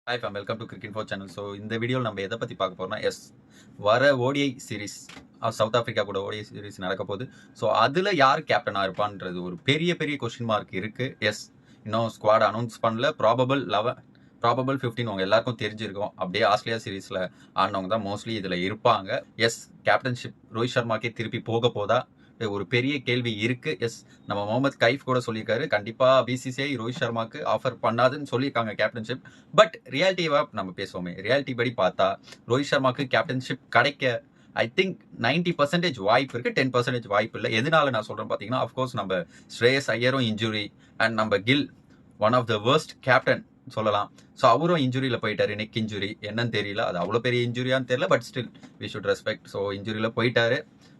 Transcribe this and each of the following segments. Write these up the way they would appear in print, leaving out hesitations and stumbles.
Hi fame, welcome to cricket four channel. So இந்த வீடியோவில் நம்ம எதை பற்றி பார்க்க போகிறோம்னா, வர ஓடிஐ சீரிஸ் சவுத் ஆஃப்ரிக்கா கூட ஓடிஐ சீரிஸ் நடக்க போகுது. ஸோ அதில் யார் கேப்டனாக இருப்பான்றது ஒரு பெரிய பெரிய கொஸ்டின் மார்க் இருக்குது. இன்னும் ஸ்குவாட் அனௌன்ஸ் பண்ணல. ப்ராபபிள் 15 உங்க எல்லாருக்கும் தெரிஞ்சிருக்கும். அப்படியே ஆஸ்திரேலியா சீரீஸில் ஆடினவங்க தான் மோஸ்ட்லி இதில் இருப்பாங்க. கேப்டன்ஷிப் ரோஹித் சர்மாக்கே திருப்பி போக போதா ஒரு பெரிய கேள்வி இருக்கு. நம்ம முகமது கைஃப் கூட சொல்லியிருக்காரு, கண்டிப்பா பிசிசிஐ ரோஹித் சர்மாக்கு ஆஃபர் பண்ணாதுன்னு சொல்லியிருக்காங்க கேப்டன்ஷிப். பட் ரியாலிட்டிவா நம்ம பேசுவோமே, ரியாலிட்டி படி பார்த்தா ரோஹித் சர்மாக்கு கேப்டன்ஷிப் கிடைக்க ஐ திங்க் 90% வாய்ப்பு இருக்கு, 10% வாய்ப்பு இல்லை. எதனால நான் சொல்றேன் பார்த்தீங்கன்னா, அஃப்கோர்ஸ் நம்ம ஸ்ரேயஸ் ஐயரும் இன்ஜுரி அண்ட் நம்ம Gill one of the worst captain சொல்லலாம். ஸோ அவரும் இன்ஜுரியில் போயிட்டாரு. நெக் இன்ஜுரி என்னன்னு தெரியல, அது அவ்வளோ பெரிய இன்ஜுரியான்னு தெரியல. But still we should respect. So இன்ஜுரியில் போயிட்டாரு.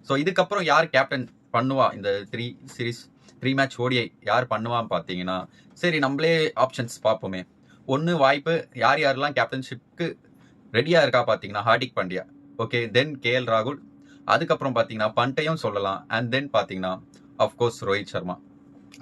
ஸோ இதுக்கப்புறம் யார் கேப்டன் பண்ணுவா இந்த த்ரீ மேட்ச் ஓடிஐ யார் பண்ணுவான்னு பார்த்தீங்கன்னா, சரி நம்மளே ஆப்ஷன்ஸ் பார்ப்போமே. ஒன்று வாய்ப்பு யாரெல்லாம் கேப்டன்ஷிப்க்கு ரெடியாக இருக்கா பார்த்தீங்கன்னா, ஹார்திக் பாண்டியா, ஓகே, தென் கேஎல் ராகுல், அதுக்கப்புறம் பார்த்தீங்கன்னா பண்டையும் சொல்லலாம், அண்ட் தென் பார்த்தீங்கன்னா அஃப்கோர்ஸ் ரோஹித் சர்மா,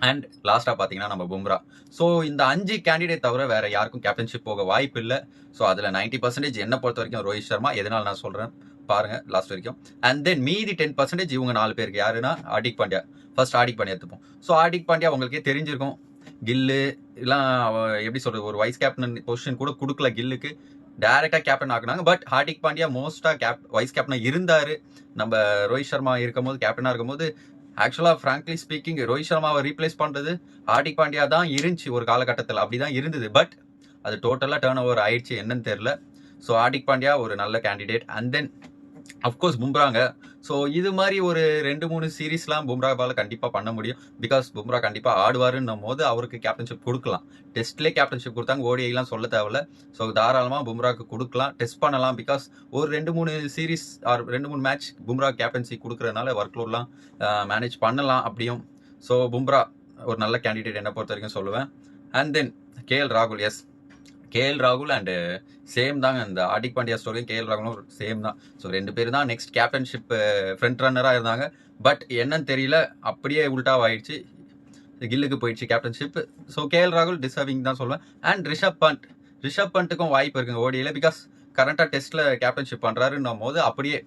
அண்ட் லாஸ்ட்டாக பார்த்தீங்கன்னா நம்ம பும்ரா. ஸோ இந்த 5 கேண்டிடேட் தவிர வேற யாருக்கும் கேப்டன்ஷிப் போக வாய்ப்பு இல்லை. ஸோ அதில் 90% என்ன பொறுத்த வரைக்கும் ரோஹித் சர்மா. எதனால நான் சொல்கிறேன் பாருங்க லாஸ்ட் வரைக்கும். அண்ட் தென் மீதி 10% இவங்க 4 பேருக்கு யாருன்னா ஹார்திக் பாண்டியா. ஃபர்ஸ்ட் ஹார்திக் பாண்டியா எடுத்துப்போம். ஸோ ஹார்திக் பாண்டியா உங்களுக்கே தெரிஞ்சிருக்கும். கில்லு எல்லாம் எப்படி சொல்றது, ஒரு வைஸ் கேப்டன் பொசிஷன் கூட கொடுக்கல கில்லுக்கு, டைரக்டா கேப்டன் ஆக்குனாங்க. பட் ஹார்திக் பாண்டியா மோஸ்டா வைஸ் கேப்டனா இருந்தாரு. நம்ம ரோஹித் சர்மா இருக்கும்போது, கேப்டனா இருக்கும்போது ஆக்சுவலா ஃப்ராங்க்லி ஸ்பீக்கிங் ரோஹித் சர்மாவை ரீப்ளேஸ் பண்றது ஹார்திக் பாண்டியா தான் இருந்துச்சு ஒரு காலகட்டத்தில். அப்படிதான் இருந்தது. பட் அது டோட்டலா டர்ன் ஓவர் ஆயிடுச்சு, என்னன்னு தெரியல. ஸோ ஹார்திக் பாண்டியா ஒரு நல்ல கேண்டிடேட். அண்ட் தென் அஃப்கோர்ஸ் பும்ராங்க. ஸோ இது மாதிரி ஒரு 2-3 சீரீஸ்லாம் பும்ராவால் கண்டிப்பாக பண்ண முடியும். பிகாஸ் பும்ரா கண்டிப்பாக ஆடுவாருன்னும் போது அவருக்கு கேப்டன்ஷிப் கொடுக்கலாம். டெஸ்ட்லேயே கேப்டன்ஷிப் கொடுத்தாங்க, ஓடிஐலாம் சொல்ல தேவையில்ல. ஸோ தாராளமாக பும்ராவுக்கு கொடுக்கலாம், டெஸ்ட் பண்ணலாம். பிகாஸ் ஒரு 2-3 series or 2-3 match Bumrah captaincy கொடுக்குறதுனால ஒர்க் லோட்லாம் மேனேஜ் பண்ணலாம் அப்படியும். ஸோ பும்ரா ஒரு நல்ல கேண்டிடேட் என்னை பொறுத்த வரைக்கும் சொல்லுவேன். அண்ட் தென் கேஎல் ராகுல். கேஎல் ராகுல் அண்ட் சேம் தாங்க, இந்த ஹார்திக் பாண்டியா ஸ்டோரியும் கேஎல் ராகுலும் சேம் தான். ஸோ 2 பேர் தான் நெக்ஸ்ட் கேப்டன்ஷிப் ஃப்ரண்ட் ரன்னராக இருந்தாங்க. பட் என்னன்னு தெரியல, அப்படியே உல்டாவ் ஆயிடுச்சு, கில்லுக்கு போயிடுச்சு கேப்டன்ஷிப். ஸோ கேஎல் ராகுல் டிசர்விங் தான் சொல்லுவேன். அண்ட் ரிஷப் பண்ட்டுக்கும் வாய்ப்பு இருக்குங்க ஓடியில். பிகாஸ் கரண்டாக டெஸ்ட்டில் கேப்டன்ஷிப் பண்ணுறாருன்னும் போது அப்படியே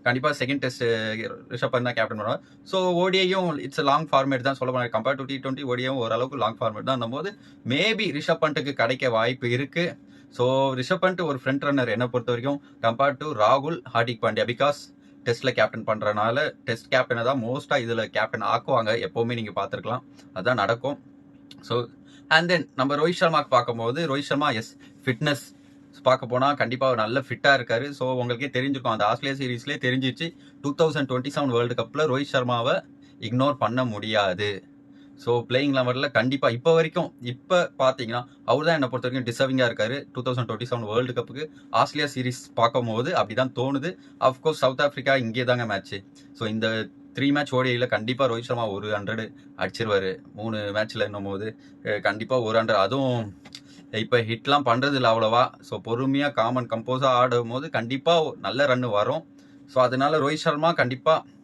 கண்டிப்பாக செகண்ட் டெஸ்ட் ரிஷப் பண்ட் தான் கேப்டன் பண்ணுவார். ஸோ ஓடிஐயும் இட்ஸ் லாங் ஃபார்மேட் தான் சொல்ல போனாங்க. கம்பேர் டு T20 ஓடிஐயும் ஓரளவுக்கு லாங் ஃபார்மேட் தான் போது மேபி ரிஷப் பண்ட்டுக்கு கிடைக்க வாய்ப்பு இருக்கு. ஸோ ரிஷப் பண்ட் ஒரு ஃப்ரண்ட் ரன்னர் என்னை பொறுத்த வரைக்கும் கம்பேர் டு ராகுல், ஹார்திக் பாண்டியா. பிகாஸ் டெஸ்ட்ல கேப்டன் பண்றதுனால டெஸ்ட் கேப்டனை தான் மோஸ்டா இதுல கேப்டன் ஆக்குவாங்க. எப்பவுமே நீங்க பார்த்துருக்கலாம், அதுதான் நடக்கும். ஸோ அண்ட் தென் நம்ம ரோஹித் சர்மாக்கு பார்க்கும்போது, ரோஹித் சர்மா ஃபிட்னஸ் பார்க்க போனா கண்டிப்பா நல்ல ஃபிட்டா இருக்காரு. ஸோ உங்களுக்கே தெரிஞ்சிருக்கும், அந்த ஆஸ்திரேலியா சீரீஸ்லேயே தெரிஞ்சிச்சு 2027 வேர்ல்டு கப்ல ரோஹித் சர்மாவை இக்னோர் பண்ண முடியாது. ஸோ பிளேயிங் லெவலில் கண்டிப்பாக இப்போ வரைக்கும் பார்த்தீங்கன்னா அவர் தான் என்னை பொறுத்த வரைக்கும் டிசர்விங்காக இருக்காரு 2027 வேர்ல்டு கப்புக்கு. ஆஸ்திரேலியா சீரீஸ் பார்க்கும்போது அப்படிதான் தோணுது. அஃப்கோர்ஸ் சவுத் ஆஃப்ரிக்கா இங்கே தாங்க மேட்ச்சு. ஸோ இந்த 3 மேட்ச் ஓடியில் கண்டிப்பாக ரோஹித் சர்மா ஒரு 100 அடிச்சிருவாரு. 3 மேட்ச்ல என்னும் போது கண்டிப்பாக ஒரு 100. அதுவும் இப்போ ஹிட்லாம் பண்ணுறது இல்லை அவ்வளோவா. ஸோ பொறுமையாக கம்போஸாக ஆடும் போது கண்டிப்பாக நல்ல ரன் வரும். ஸோ அதனால ரோஹித் சர்மா கண்டிப்பாக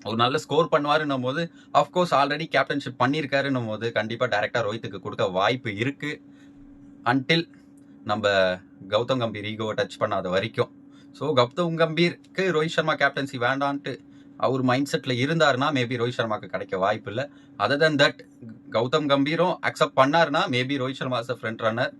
ஒரு நல்ல ஸ்கோர் பண்ணுவாருன்னும் போது, அஃப்கோர்ஸ் ஆல்ரெடி கேப்டன்ஷிப் பண்ணியிருக்காருன்னும் போது கண்டிப்பாக டைரக்டாக ரோஹித்துக்கு கொடுக்க வாய்ப்பு இருக்கு. அன்டில் நம்ம கௌதம் கம்பீர் ஈகோவை டச் பண்ணாத வரைக்கும். ஸோ கௌதம் கம்பீருக்கு ரோஹித் சர்மா கேப்டன்சி வேண்டான்ட்டு அவர் மைண்ட் செட்டில் இருந்தாருன்னா மேபி ரோஹித் சர்மாக்கு கிடைக்க வாய்ப்பு இல்லை. அதர் தன் தட் கௌதம் கம்பீரும் அக்செப்ட் பண்ணாருன்னா maybe Rohit Sharma as a front runner